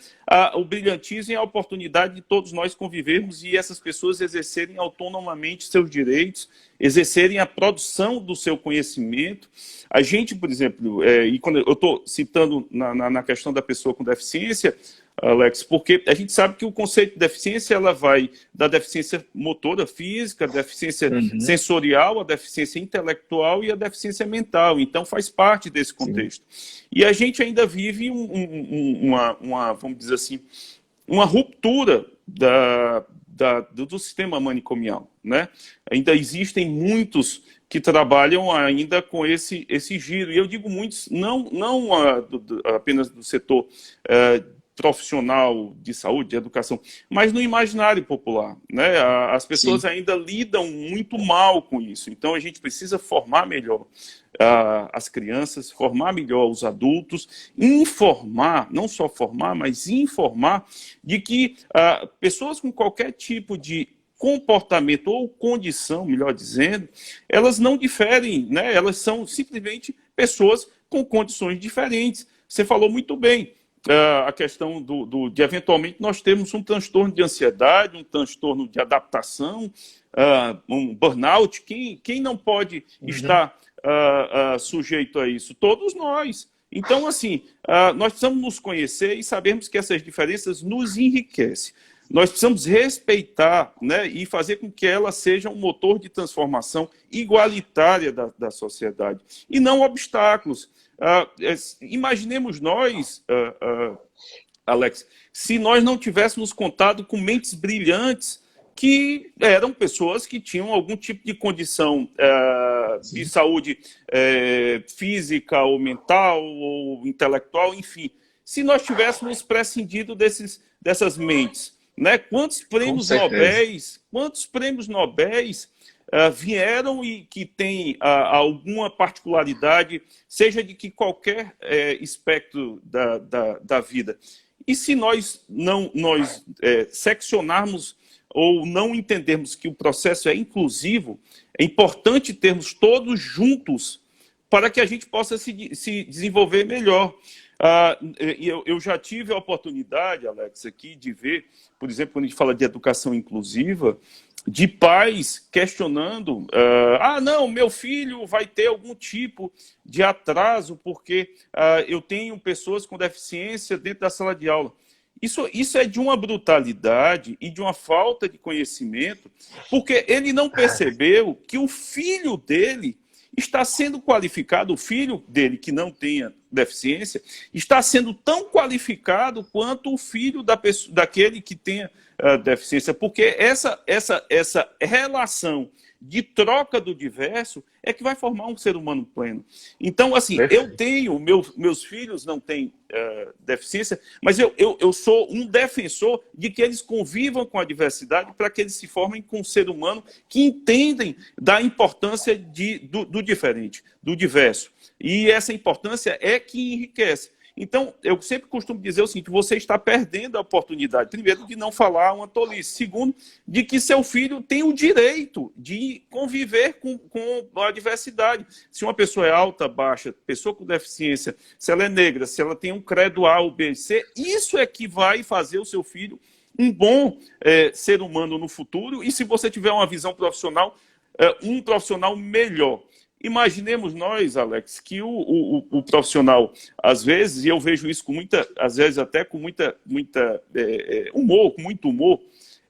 o brilhantismo e a oportunidade de todos nós convivermos e essas pessoas exercerem autonomamente seus direitos, exercerem a produção do seu conhecimento. A gente, por exemplo, e quando eu estou citando na questão da pessoa com deficiência, Alex, porque a gente sabe que o conceito de deficiência ela vai da deficiência motora física, a deficiência sensorial, a deficiência intelectual e a deficiência mental. Então, faz parte desse contexto. Sim. E a gente ainda vive vamos dizer assim, uma ruptura do sistema manicomial, né? Ainda existem muitos que trabalham ainda com esse giro. E eu digo muitos, não apenas do setor profissional de saúde, de educação, mas no imaginário popular, né? As pessoas ainda lidam muito mal com isso. Então, a gente precisa formar melhor as crianças, formar melhor os adultos, informar, não só formar, mas informar de que pessoas com qualquer tipo de comportamento ou condição, melhor dizendo, elas não diferem, né? Elas são simplesmente pessoas com condições diferentes. Você falou muito bem a questão de eventualmente nós temos um transtorno de ansiedade, um transtorno de adaptação, um burnout. Quem não pode estar sujeito a isso? Todos nós. Então, assim, nós precisamos nos conhecer e sabermos que essas diferenças nos enriquecem. Nós precisamos respeitar, né, e fazer com que ela seja um motor de transformação igualitária da sociedade, e não obstáculos. Imaginemos nós, Alex, se nós não tivéssemos contado com mentes brilhantes, que eram pessoas que tinham algum tipo de condição de saúde física, ou mental, ou intelectual, enfim. Se nós tivéssemos prescindido dessas mentes, né? Quantos prêmios Nobéis vieram e que têm alguma particularidade, seja de que qualquer espectro da vida. E se nós seccionarmos ou não entendermos que o processo é inclusivo, é importante termos todos juntos para que a gente possa se desenvolver melhor. Eu já tive a oportunidade, Alex, aqui de ver, por exemplo, quando a gente fala de educação inclusiva, de pais questionando, não, meu filho vai ter algum tipo de atraso porque eu tenho pessoas com deficiência dentro da sala de aula. Isso é de uma brutalidade e de uma falta de conhecimento, porque ele não percebeu que o filho dele está sendo qualificado, o filho dele que não tenha deficiência, está sendo tão qualificado quanto o filho daquele que tenha deficiência, porque essa relação de troca do diverso é que vai formar um ser humano pleno. Então, assim, eu tenho, meus filhos não têm deficiência, mas eu sou um defensor de que eles convivam com a diversidade para que eles se formem com um ser humano que entendem da importância do diferente, do diverso. E essa importância é que enriquece. Então, eu sempre costumo dizer o seguinte: você está perdendo a oportunidade, primeiro, de não falar uma tolice, segundo, de que seu filho tem o direito de conviver com a diversidade. Se uma pessoa é alta, baixa, pessoa com deficiência, se ela é negra, se ela tem um credo A ou B, C, isso é que vai fazer o seu filho um bom ser humano no futuro, e se você tiver uma visão profissional, um profissional melhor. Imaginemos nós, Alex, que o profissional, às vezes, e eu vejo isso com às vezes até com muito humor,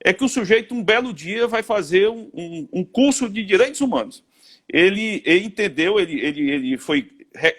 é que o sujeito, um belo dia, vai fazer um curso de direitos humanos. Ele entendeu, ele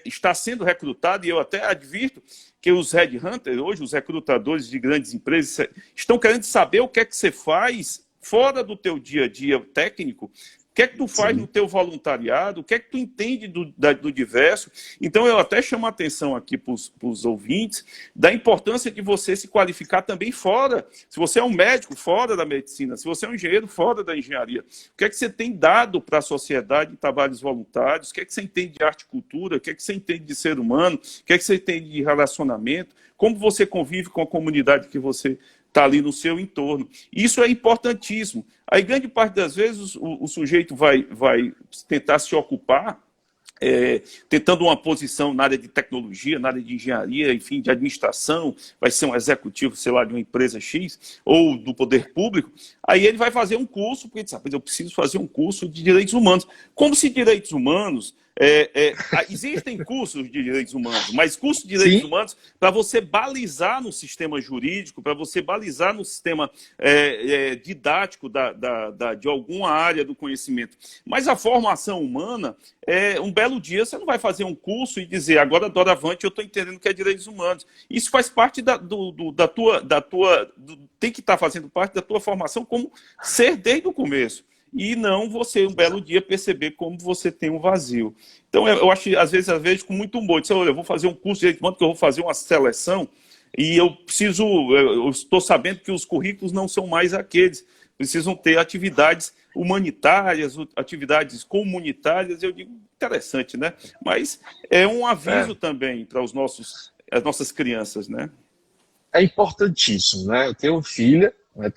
está sendo recrutado, e eu até advirto que os headhunters, hoje, os recrutadores de grandes empresas, estão querendo saber o que é que você faz fora do teu dia a dia técnico. O que é que tu faz no teu voluntariado? O que é que tu entende do diverso? Então, eu até chamo a atenção aqui para os ouvintes da importância de você se qualificar também fora. Se você é um médico, fora da medicina. Se você é um engenheiro, fora da engenharia. O que é que você tem dado para a sociedade em trabalhos voluntários? O que é que você entende de arte e cultura? O que é que você entende de ser humano? O que é que você entende de relacionamento? Como você convive com a comunidade que você está ali no seu entorno. Isso é importantíssimo. Aí, grande parte das vezes, o sujeito vai tentar se ocupar, tentando uma posição na área de tecnologia, na área de engenharia, enfim, de administração, vai ser um executivo, sei lá, de uma empresa X, ou do poder público. Aí ele vai fazer um curso, porque ele diz, eu preciso fazer um curso de direitos humanos. Como se direitos humanos Existem cursos de direitos humanos, mas cursos de direitos Sim. humanos para você balizar no sistema jurídico, para você balizar no sistema didático de alguma área do conhecimento. Mas a formação humana, um belo dia você não vai fazer um curso e dizer, agora doravante eu estou entendendo que é direitos humanos. Isso faz parte tem que estar fazendo parte da tua formação como ser desde o começo. E não você, um belo dia, perceber como você tem um vazio. Então, eu acho, às vezes, com muito humor. Olha, eu vou fazer um curso de direito humano, que eu vou fazer uma seleção, e eu estou sabendo que os currículos não são mais aqueles. Precisam ter atividades humanitárias, atividades comunitárias. Eu digo, interessante, né? Mas é um aviso também para as nossas crianças, né? É importantíssimo, né? Eu tenho filha, né?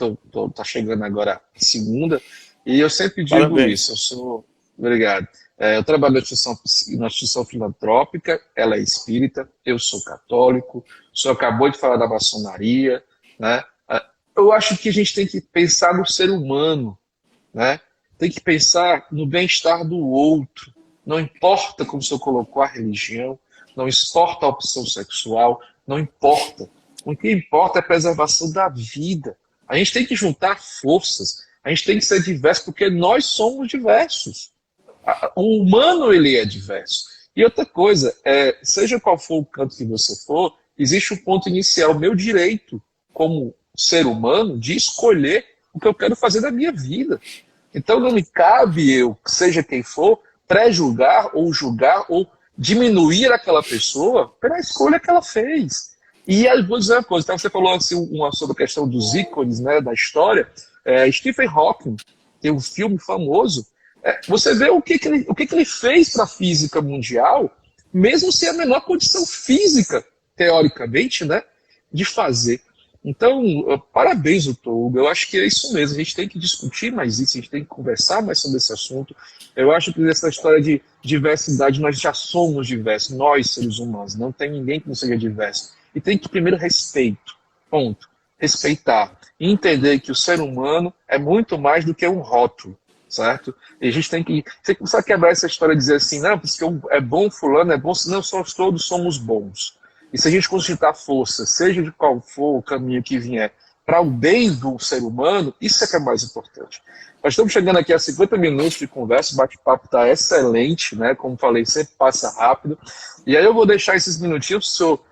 Tá chegando agora a segunda, e eu sempre digo Parabéns. isso. Obrigado. Eu trabalho na instituição filantrópica, ela é espírita, eu sou católico, o senhor acabou de falar da maçonaria, né? Eu acho que a gente tem que pensar no ser humano, né? Tem que pensar no bem-estar do outro. Não importa, como o senhor colocou, a religião, não importa a opção sexual, não importa. O que importa é a preservação da vida. A gente tem que juntar forças, a gente tem que ser diverso, porque nós somos diversos. O humano, ele é diverso. E outra coisa, seja qual for o canto que você for, existe um ponto inicial, o meu direito, como ser humano, de escolher o que eu quero fazer da minha vida. Então não me cabe eu, seja quem for, pré-julgar ou julgar ou diminuir aquela pessoa pela escolha que ela fez. E eu vou dizer uma coisa, então você falou assim, sobre a questão dos ícones, né, da história. Stephen Hawking tem um filme famoso. Você vê o que ele fez para a física mundial, mesmo sem a menor condição física, teoricamente, né, de fazer. Então, parabéns, doutor Hugo. Eu acho que é isso mesmo. A gente tem que discutir mais isso, a gente tem que conversar mais sobre esse assunto. Eu acho que essa história de diversidade, nós já somos diversos, nós, seres humanos. Não tem ninguém que não seja diverso. E tem que, primeiro, respeito. Ponto. Respeitar. E entender que o ser humano é muito mais do que um rótulo, certo? E a gente tem que... Você começar a quebrar essa história e dizer assim, não, porque é bom fulano, é bom... Não, todos somos bons. E se a gente consultar força, seja de qual for o caminho que vier, para o bem do ser humano, isso é que é mais importante. Nós estamos chegando aqui a 50 minutos de conversa, o bate-papo está excelente, né? Como falei, sempre passa rápido. E aí eu vou deixar esses minutinhos para o senhor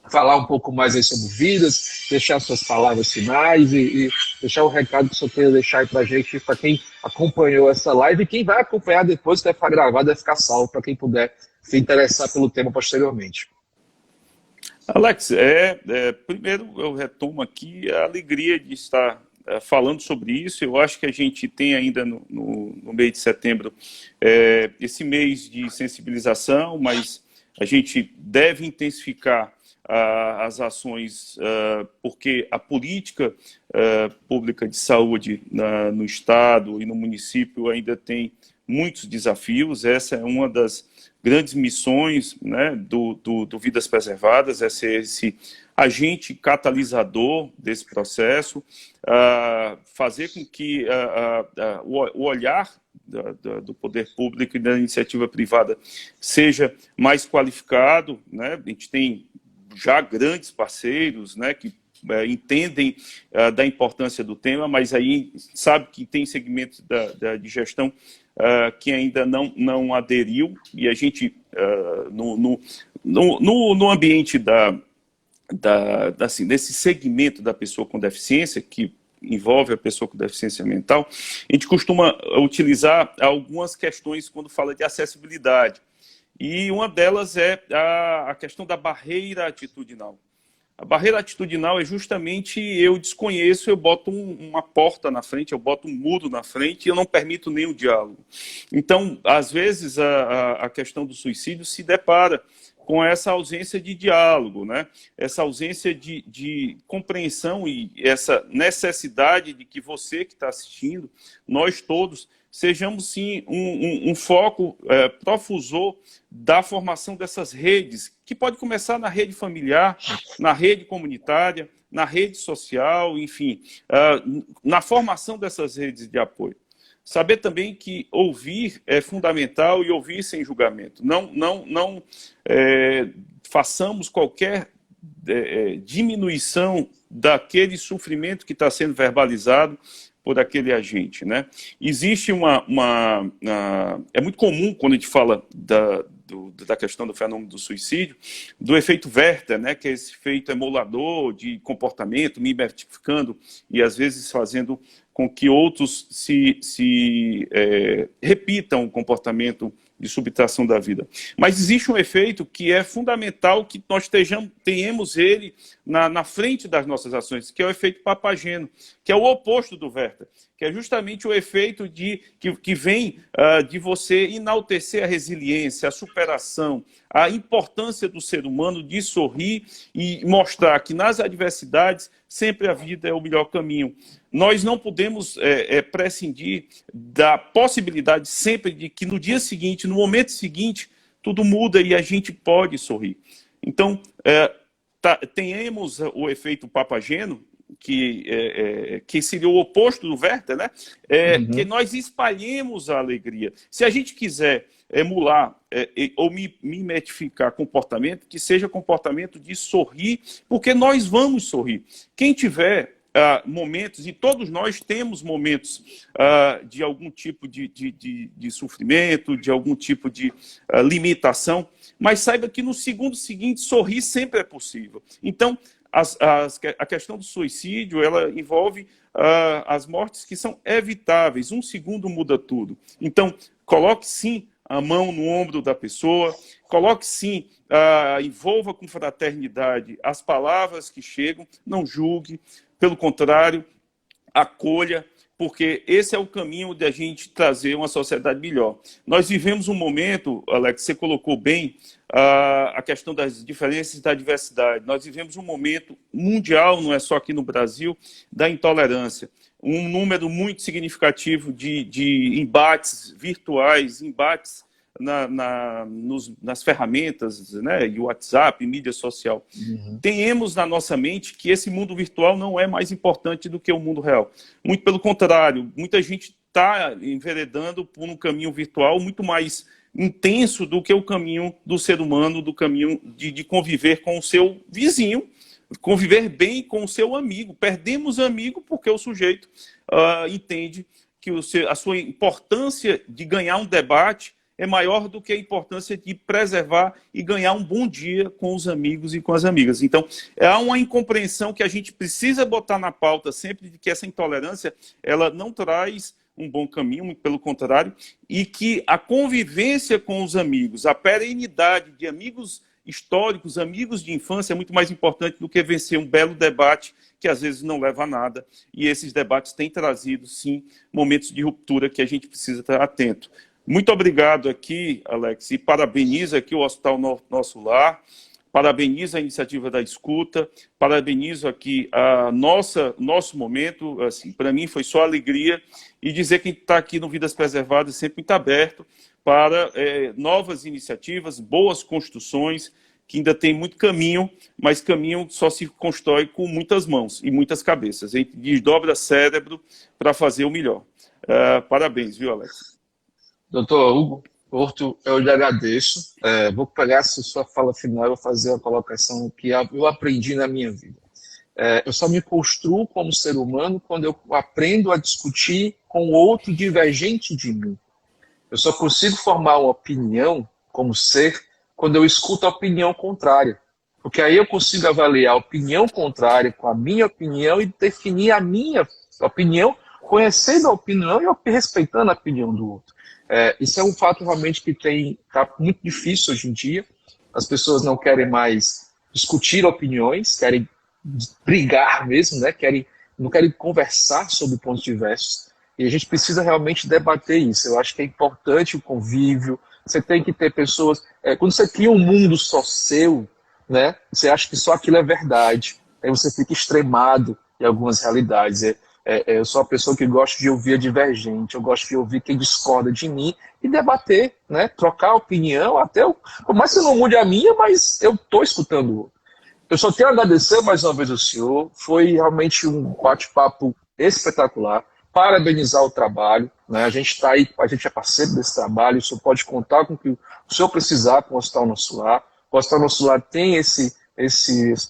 falar um pouco mais aí sobre vidas, deixar suas palavras finais e deixar o recado que o senhor queira deixar aí para a gente, para quem acompanhou essa live e quem vai acompanhar depois, vai ficar gravado, vai ficar salvo, para quem puder se interessar pelo tema posteriormente. Alex, primeiro eu retomo aqui a alegria de estar falando sobre isso. Eu acho que a gente tem ainda no mês de setembro esse mês de sensibilização, mas a gente deve intensificar as ações, porque a política pública de saúde no Estado e no município ainda tem muitos desafios. Essa é uma das grandes missões, né, do Vidas Preservadas, é ser esse agente catalisador desse processo, fazer com que o olhar do poder público e da iniciativa privada seja mais qualificado, né? A gente tem já grandes parceiros, né, que entendem da importância do tema, mas aí sabe que tem segmentos de gestão que ainda não aderiu, e a gente, no ambiente assim, desse segmento da pessoa com deficiência, que envolve a pessoa com deficiência mental, a gente costuma utilizar algumas questões quando fala de acessibilidade. E uma delas é a questão da barreira atitudinal. A barreira atitudinal é justamente eu desconheço, eu boto uma porta na frente, eu boto um muro na frente e eu não permito nem o diálogo. Então, às vezes, a questão do suicídio se depara com essa ausência de diálogo, né? Essa ausência de compreensão e essa necessidade de que você que está assistindo, nós todos, sejamos sim um foco profusor da formação dessas redes, que pode começar na rede familiar, na rede comunitária, na rede social, enfim, na formação dessas redes de apoio. saber também que ouvir é fundamental e ouvir sem julgamento. Não façamos qualquer diminuição daquele sofrimento que está sendo verbalizado por aquele agente, né? Existe é muito comum quando a gente fala da questão do fenômeno do suicídio, do efeito Werther, né, que é esse efeito emulador de comportamento, mimetificando e às vezes fazendo com que outros repitam o comportamento de subtração da vida. Mas existe um efeito que é fundamental que nós tenhamos ele na frente das nossas ações, que é o efeito papageno, que é o oposto do Werther, que é justamente o efeito que vem de você enaltecer a resiliência, a superação, a importância do ser humano de sorrir e mostrar que nas adversidades sempre a vida é o melhor caminho. Nós não podemos prescindir da possibilidade sempre de que no dia seguinte, no momento seguinte, tudo muda e a gente pode sorrir. Então, tenhamos o efeito papageno, que seria o oposto do Werther, né? Que nós espalhemos a alegria. Se a gente quiser emular ou mimetificar comportamento, que seja comportamento de sorrir, porque nós vamos sorrir. Quem tiver momentos, e todos nós temos momentos de algum tipo de sofrimento, de algum tipo de limitação, mas saiba que no segundo seguinte, sorrir sempre é possível. Então, a questão do suicídio, ela envolve as mortes que são evitáveis. Um segundo muda tudo. Então, coloque sim a mão no ombro da pessoa, coloque sim, envolva com fraternidade as palavras que chegam, não julgue, pelo contrário, acolha, porque esse é o caminho de a gente trazer uma sociedade melhor. Nós vivemos um momento, Alex, você colocou bem, a questão das diferenças e da diversidade. Nós vivemos um momento mundial, não é só aqui no Brasil, da intolerância. Um número muito significativo de embates virtuais, embates nas ferramentas, né, e WhatsApp, mídia social. Tenhamos na nossa mente que esse mundo virtual não é mais importante do que o mundo real. Muito pelo contrário, muita gente está enveredando por um caminho virtual muito mais intenso do que o caminho do ser humano, do caminho de conviver com o seu vizinho, conviver bem com o seu amigo. Perdemos amigo porque o sujeito entende que a sua importância de ganhar um debate é maior do que a importância de preservar e ganhar um bom dia com os amigos e com as amigas. Então, há uma incompreensão que a gente precisa botar na pauta sempre, de que essa intolerância ela não traz um bom caminho, muito pelo contrário, e que a convivência com os amigos, a perenidade de amigos históricos, amigos de infância, é muito mais importante do que vencer um belo debate que às vezes não leva a nada, e esses debates têm trazido, sim, momentos de ruptura que a gente precisa estar atento. Muito obrigado aqui, Alex, e parabenizo aqui o Hospital Nosso Lar, parabenizo a iniciativa da escuta, parabenizo aqui nosso momento, assim, para mim foi só alegria, e dizer que está aqui no Vidas Preservadas sempre muito aberto para novas iniciativas, boas construções, que ainda tem muito caminho, mas caminho só se constrói com muitas mãos e muitas cabeças. A gente desdobra cérebro para fazer o melhor. Parabéns, viu, Alex? Doutor Hugo Porto, eu lhe agradeço. Vou pegar essa sua fala final e vou fazer a colocação que eu aprendi na minha vida. Eu só me construo como ser humano quando eu aprendo a discutir com outro divergente de mim. Eu só consigo formar uma opinião como ser quando eu escuto a opinião contrária. Porque aí eu consigo avaliar a opinião contrária com a minha opinião e definir a minha opinião, conhecendo a opinião e respeitando a opinião do outro. Isso é um fato realmente que está muito difícil hoje em dia. As pessoas não querem mais discutir opiniões, querem brigar mesmo, né? Não querem conversar sobre pontos diversos. E a gente precisa realmente debater isso. Eu acho que é importante o convívio. Você tem que ter pessoas... quando você cria um mundo só seu, né? Você acha que só aquilo é verdade. Aí você fica extremado em algumas realidades. Eu sou uma pessoa que gosta de ouvir a divergente, eu gosto de ouvir quem discorda de mim e debater, né? Trocar opinião, por mais que eu não mude a minha, mas eu estou escutando o outro. Eu só quero agradecer mais uma vez ao senhor, foi realmente um bate-papo espetacular. parabenizar o trabalho, né? A gente está aí, a gente é parceiro desse trabalho, o senhor pode contar com o que o senhor precisar com o Hospital Nosso Lar. O Hospital Nosso Lar tem esse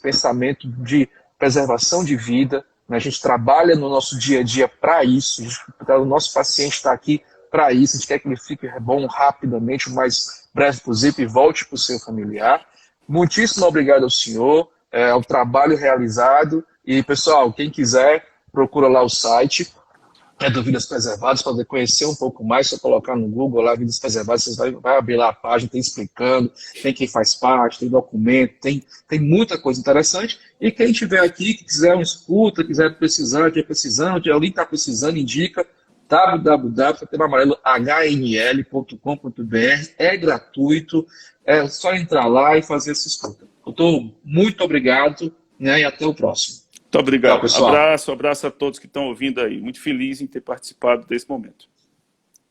pensamento de preservação de vida, né? A gente trabalha no nosso dia a dia para isso, o nosso paciente está aqui para isso, a gente quer que ele fique bom rapidamente, o mais breve possível e volte para o seu familiar. Muitíssimo obrigado ao senhor, ao trabalho realizado. E, pessoal, quem quiser, procura lá o site do Vidas Preservadas para conhecer um pouco mais. Só colocar no Google lá, Vidas Preservadas, vocês vai abrir lá a página, tem explicando, tem quem faz parte, tem documento, tem muita coisa interessante. E quem estiver aqui, que quiser uma escuta, quiser precisar, alguém está precisando, indica www.setembroamarelo.hnl.com.br, é gratuito, é só entrar lá e fazer essa escuta. Doutor, muito obrigado, né, e até o próximo. Muito obrigado. Tchau, pessoal. Abraço a todos que estão ouvindo aí. Muito feliz em ter participado desse momento.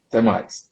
Até mais.